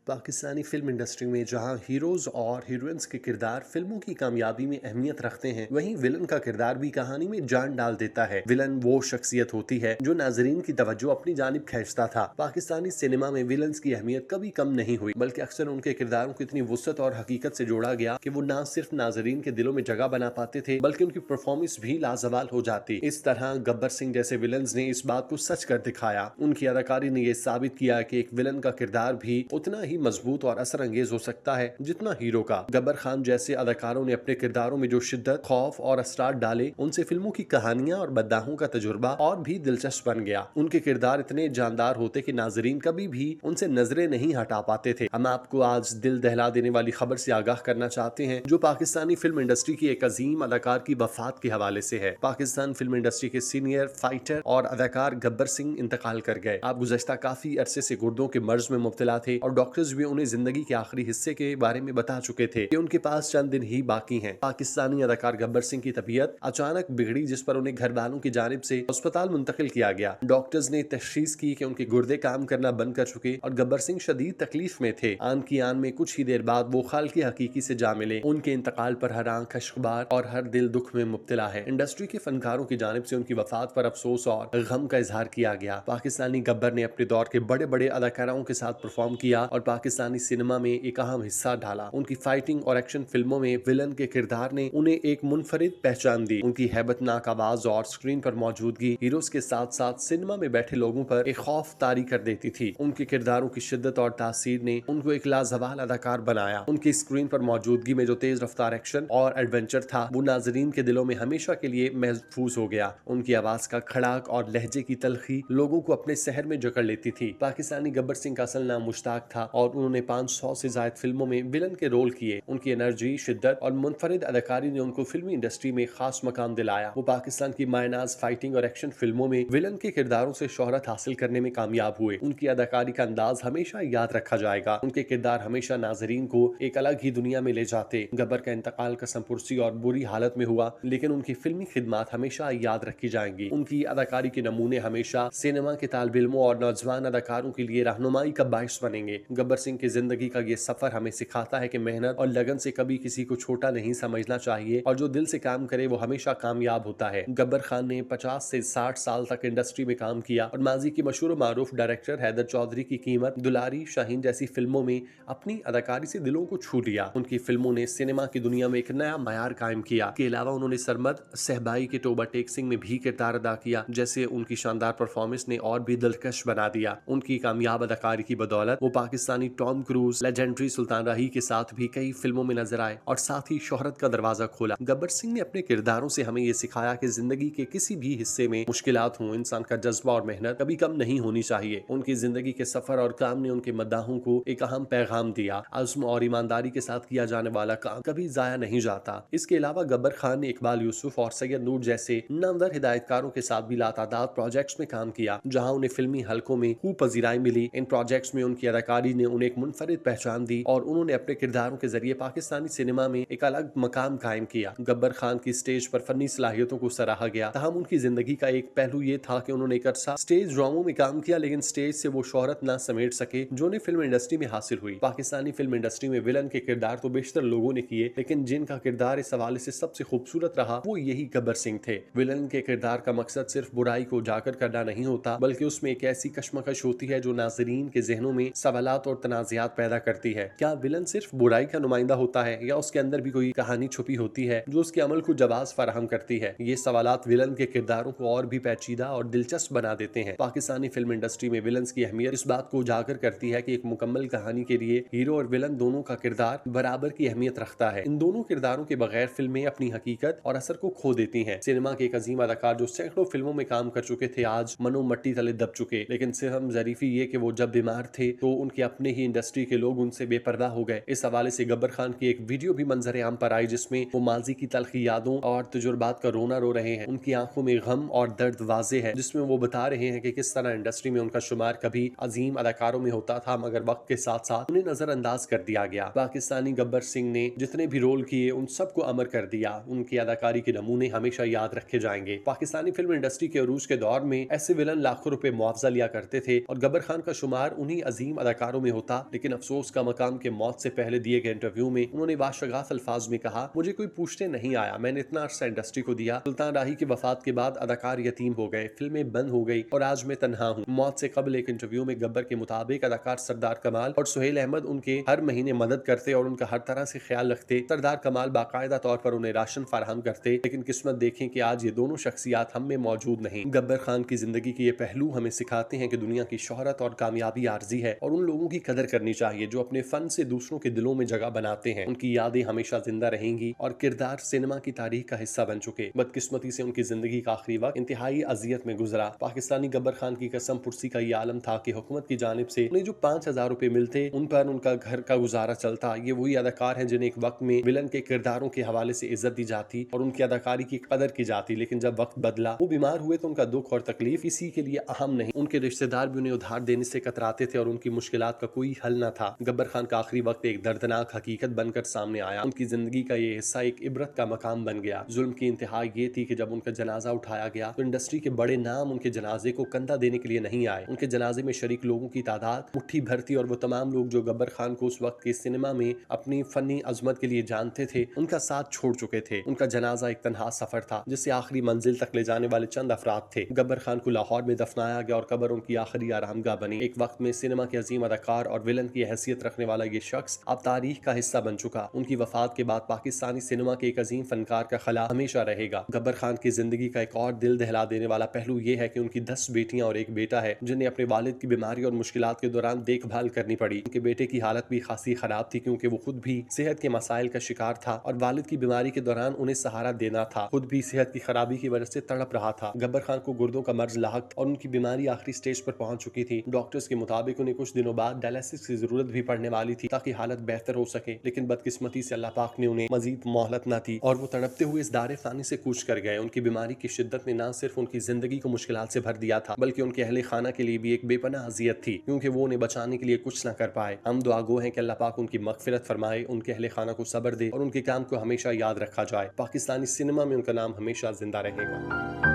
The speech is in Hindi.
पाकिस्तानी फिल्म इंडस्ट्री में जहां हीरोज और हीरोइंस के किरदार फिल्मों की कामयाबी में अहमियत रखते हैं, वहीं विलन का किरदार भी कहानी में जान डाल देता है। विलन वो शख्सियत होती है जो नाजरीन की तवज्जो अपनी जानिब खींचता था। पाकिस्तानी सिनेमा में विलन्स की अहमियत कभी कम नहीं हुई, बल्कि अक्सर उनके किरदारों को इतनी वुसअत और हकीकत से जोड़ा गया कि वो न सिर्फ नाजरीन के दिलों में जगह बना पाते थे, बल्कि उनकी परफॉर्मेंस भी लाजवाल हो जाती। इस तरह गब्बर सिंह जैसे विलन्स ने इस बात को सच कर दिखाया। उनकी अदाकारी ने यह साबित किया कि एक विलन का किरदार भी उतना ही मजबूत और असर अंगेज हो सकता है जितना हीरो का। गब्बर खान जैसे अदाकारों ने अपने किरदारों में जो शिद्दत, खौफ और असरार डाले, उनसे फिल्मों की कहानियां और बद्दाहों का तजुर्बा और भी दिलचस्प बन गया। उनके किरदार इतने जानदार होते कि नाजरीन कभी भी उनसे नजरें नहीं हटा पाते थे। हम आपको आज दिल दहला देने वाली खबर से आगाह करना चाहते हैं जो पाकिस्तानी फिल्म इंडस्ट्री की एक अजीम अदाकार की वफात के हवाले से है। पाकिस्तान फिल्म इंडस्ट्री के सीनियर फाइटर और अदाकार गब्बर सिंह इंतकाल कर गए। आप गुज़श्ता काफी अरसे से गुर्दों के मर्ज में मुब्तला थे और डॉक्टर्स भी उन्हें जिंदगी के आखिरी हिस्से के बारे में बता चुके थे कि उनके पास चंद दिन ही बाकी हैं। पाकिस्तानी अदाकार गब्बर सिंह की तबीयत अचानक बिगड़ी, जिस पर उन्हें घर वालों की जानिब से अस्पताल मुंतकिल किया गया। डॉक्टर्स ने तशखीस की कि उनके गुर्दे काम करना बंद कर चुके और गब्बर सिंह शदीद तकलीफ में थे। आन की आन में कुछ ही देर बाद वो खाल की हकीकी से जा मिले। उनके इंतकाल पर हर आंख अश्कबार और हर दिल दुख में मुब्तला है। इंडस्ट्री के फनकारों की जानिब से उनकी वफात पर अफसोस और गम का इजहार किया गया। पाकिस्तानी गब्बर ने अपने दौर के बड़े बड़े अदाकारों के साथ परफॉर्म किया और पाकिस्तानी सिनेमा में एक अहम हिस्सा डाला। उनकी फाइटिंग और एक्शन फिल्मों में विलन के किरदार ने उन्हें एक मुनफरिद पहचान दी। उनकी हैबतनाक आवाज और स्क्रीन पर मौजूदगी हीरोज के साथ साथ सिनेमा में बैठे लोगों पर एक खौफ तारी कर देती थी। उनके किरदारों की शिद्दत और तासीर ने उनको एक लाजवाल अदाकार बनाया। उनकी स्क्रीन पर मौजूदगी में जो तेज रफ्तार एक्शन और एडवेंचर था, वो नाजरीन के दिलों में हमेशा के लिए महफूज हो गया। उनकी आवाज का खड़ाक और लहजे की तलखी लोगों को अपने शहर में जकड़ लेती थी। पाकिस्तानी गब्बर सिंह का असल नाम मुश्ताक था और उन्होंने 500 से ज्यादा फिल्मों में विलन के रोल किए। उनकी एनर्जी, शिद्दत और मुनफरिद अदाकारी ने उनको फिल्मी इंडस्ट्री में खास मकाम दिलाया। वो पाकिस्तान की मायनाज फाइटिंग और एक्शन फिल्मों में विलन के किरदारों से शोहरत हासिल करने में कामयाब हुए। उनकी अदाकारी का अंदाज हमेशा याद रखा जाएगा। उनके किरदार हमेशा नाजरीन को एक अलग ही दुनिया में ले जाते। गब्बर का इंतकाल कसमपुरसी और बुरी हालत में हुआ, लेकिन उनकी फिल्मी खिदमात हमेशा याद रखी जाएंगी। उनकी अदाकारी के नमूने हमेशा सिनेमा के तालिब-इल्मों और नौजवान अदाकारों के लिए रहनुमाई का बाइस बनेंगे। गब्बर सिंह की जिंदगी का ये सफर हमें सिखाता है कि मेहनत और लगन से कभी किसी को छोटा नहीं समझना चाहिए और जो दिल से काम करे वो हमेशा कामयाब होता है। गब्बर खान ने 50 से 60 साल तक इंडस्ट्री में काम किया और माजी की मशहूर मारूफ डायरेक्टर हैदर चौधरी की कीमत, दुलारी, शाहीन जैसी फिल्मों में अपनी अदाकारी से दिलों को छू लिया। उनकी फिल्मों ने सिनेमा की दुनिया में एक नया मयार कायम किया। के अलावा उन्होंने सरमद, सहबाई के टोबा टेक सिंह में भी किरदार अदा किया, जैसे उनकी शानदार परफॉर्मेंस ने और भी दिलकश बना दिया। उनकी कामयाब अदाकारी की बदौलत वो पाकिस्तानी टॉम क्रूज, लेजेंडरी सुल्तान राही के साथ भी कई फिल्मों में नजर आए और साथ ही शोहरत का दरवाजा खोला। गब्बर सिंह ने अपने किरदारों से हमें ये सिखाया कि जिंदगी के किसी भी हिस्से में मुश्किलात हों, इंसान का जज्बा और मेहनत कभी कम नहीं होनी चाहिए। उनकी जिंदगी के सफर और काम ने उनके मद्दाहों को एक अहम पैगाम दिया। अज़्म और ईमानदारी के साथ किया जाने वाला काम कभी जाया नहीं जाता। इसके अलावा गब्बर खान ने इकबाल यूसुफ और सैयद नूर जैसे नामवर हिदायतकारों के साथ भी लातादाद प्रोजेक्ट्स में काम किया, जहां उन्हें फिल्मी हलकों में खूब पजीराई मिली। इन प्रोजेक्ट्स में उनकी अदाकारी ने उन्हें एक मुनफरिद पहचान दी और उन्होंने अपने किरदारों के जरिए पाकिस्तानी सिनेमा में एक अलग मकाम कायम किया। गब्बर खान की स्टेज पर फनी सलाहियतों को सराहा गया। तहम उनकी जिंदगी का एक पहलू ये था कि उन्होंने एक अरसा स्टेज ड्रामों में काम किया, लेकिन स्टेज से वो शोहरत ना समेट सके जो उन्हें फिल्म इंडस्ट्री में हासिल हुई। पाकिस्तानी फिल्म इंडस्ट्री में विलन के किरदार तो बेशतर लोगों ने किए, लेकिन जिनका किरदार इस हवाले से सबसे खूबसूरत रहा वो यही गब्बर सिंह थे। विलन के किरदार का मकसद सिर्फ बुराई को उजागर करना नहीं होता, बल्कि उसमें एक ऐसी कशमकश होती है जो नाजरीन के जहनों में सवालात और तनाज़ात पैदा करती है। क्या विलन सिर्फ बुराई का नुमाइंदा होता है या उसके अंदर भी कोई कहानी छुपी होती है जो उसके अमल को जवाब फराहम करती है? ये सवालात विलन के किरदारों को और भी पेचीदा और दिलचस्प बना देते हैं। पाकिस्तानी फिल्म इंडस्ट्री में विलन की अहमियत इस बात को उजागर करती है कि एक मुकम्मल कहानी के लिए हीरो और विलन दोनों का किरदार बराबर की अहमियत रखता है। इन दोनों किरदारों के बगैर फिल्में अपनी हकीकत और असर को खो देती हैं। सिनेमा के एक अजीम अदाकार जो सैकड़ों फिल्मों में काम कर चुके थे, आज मनो मट्टी तले दब चुके। लेकिन सिर्फ ज़रीफी ये कि वो जब बीमार थे तो उनके अपने ही इंडस्ट्री के लोग उनसे बेपर्दा हो गए। इस हवाले से गब्बर खान की एक वीडियो भी मंजर आम पर आई, जिसमें वो माजी की तलखी यादों और तजुर्बात का रोना रो रहे हैं। उनकी आंखों में गम और दर्द वाजे है, जिसमें वो बता रहे हैं कि किस तरह इंडस्ट्री में उनका शुमार कभी अजीम अदाकारों में होता था, मगर वक्त के साथ साथ उन्हें नजरअंदाज कर दिया गया। पाकिस्तानी गब्बर सिंह ने जितने भी रोल किए उन सबको अमर कर दिया। उनकी अदाकारी के नमूने हमेशा याद रखे जाएंगे। पाकिस्तानी फिल्म इंडस्ट्री के अरूज के दौर में ऐसे विलन लाखों रुपए मुआवजा लिया करते थे और गब्बर खान का शुमार उन्हीं अजीम अदाकारों में होता, लेकिन अफसोस का मकाम के मौत से पहले दिए गए इंटरव्यू में उन्होंने बाशगाफ अल्फाज में कहा, मुझे कोई पूछने नहीं आया, मैंने इतना अरसा इंडस्ट्री को दिया। सुल्तान राही की वफात के बाद अदाकार यतीम हो गए, फिल्में बंद हो गई और आज मैं तन्हा हूँ। मौत से कबल एक इंटरव्यू में गब्बर के मुताबिक अदाकार सरदार कमाल और सुहेल अहमद उनके हर महीने मदद करते और उनका हर तरह से ख्याल रखते। सरदार कमाल बाकायदा तौर पर उन्हें राशन फराहम करते, लेकिन किस्मत देखें कि आज ये दोनों शख्सियात हम में मौजूद नहीं। गब्बर खान की जिंदगी के ये पहलू हमें सिखाते हैं कि दुनिया की शोहरत और कामयाबी आर्जी है और उन लोगों की कदर करनी चाहिए जो अपने फन से दूसरों के दिलों में जगह बनाते हैं। उनकी यादें हमेशा जिंदा रहेंगी और किरदार सिनेमा की तारीख का हिस्सा बन चुके। बदकिस्मती से उनकी जिंदगी का आखिरी वक्त इंतहाई अजियत में गुजरा। पाकिस्तानी गब्बर खान की कसम पुरसी का ये आलम था कि हुकूमत की जानिब से उन्हें जो 5,000 रुपए मिलते उन पर उनका घर का गुजारा चलता। ये वही अदाकार हैं जिन्हें एक वक्त में विलन के किरदारों के हवाले से इज्जत दी जाती और उनकी अदाकारी की कदर की जाती, लेकिन जब वक्त बदला, वो बीमार हुए तो उनका दुख और तकलीफ इसी के लिए अहम नहीं, उनके रिश्तेदार भी उन्हें उधार देने से कतराते थे और उनकी मुश्किलात का कोई हल न था। गब्बर खान का आखिरी वक्त एक दर्दनाक हकीकत बनकर सामने आया। उनकी जिंदगी का ये हिस्सा एक इबरत का मकाम बन गया। जुल्म की इंतहा ये थी कि जब उनका जनाजा उठाया गया तो इंडस्ट्री के बड़े नाम उनके जनाजे को कंधा देने के लिए नहीं आए। उनके जनाजे में शरीक लोगों की तादाद मुट्ठी भर थी और वो तमाम लोग जो गब्बर खान को उस वक्त के सिनेमा में अपनी फनी अजमत के लिए जानते थे, उनका साथ छोड़ चुके थे। उनका जनाजा एक तन्हा सफर था जिससे आखिरी मंजिल तक ले जाने वाले चंद अफराद थे। गब्बर खान को लाहौर में दफनाया गया और कब्र उनकी आखिरी आरामगाह बनी। एक वक्त में सिनेमा के अजीम अदाकार और विलन की हैसियत रखने वाला ये शख्स अब तारीख का हिस्सा बन चुका। उनकी वफात के बाद पाकिस्तानी सिनेमा के एक अजीम फनकार का खला हमेशा रहेगा। गब्बर खान की जिंदगी का एक और दिल दहला देने वाला पहलू ये है कि उनकी 10 बेटियां और एक बेटा है जिन्हें अपने वालिद की बीमारी और मुश्किलात के दौरान देखभाल करनी पड़ी। उनके बेटे की हालत भी खासी खराब थी क्योंकि वो खुद भी सेहत के मसाइल का शिकार था और वालिद की बीमारी के दौरान उन्हें सहारा देना था। खुद भी सेहत की खराबी की वजह से तड़प रहा था। गब्बर खान को गुर्दों का मर्ज लाहक और उनकी बीमारी आखिरी स्टेज पर पहुंच चुकी थी। डॉक्टर्स के मुताबिक उन्हें कुछ दिनों बाद डायलिसिस की जरूरत भी पड़ने वाली थी ताकि हालत बेहतर हो सके, लेकिन बदकिस्मती से अल्लाह पाक ने उन्हें मजीद मोहलत न दी और वो तड़पते हुए इस दारे फानी से कूच कर गए। उनकी बीमारी की शिद्दत ने न सिर्फ उनकी जिंदगी को मुश्किलात से भर दिया था बल्कि उनके अहले खाना के लिए भी एक बेपनाह अजियत थी क्योंकि वो उन्हें बचाने के लिए कुछ न कर पाए। हम दुआ गो हैं कि अल्लाह पाक उनकी मगफिरत फरमाए, उनके अहले खाना को सब्र दे और उनके काम को हमेशा याद रखा जाए। पाकिस्तानी सिनेमा में उनका नाम हमेशा जिंदा रहेगा।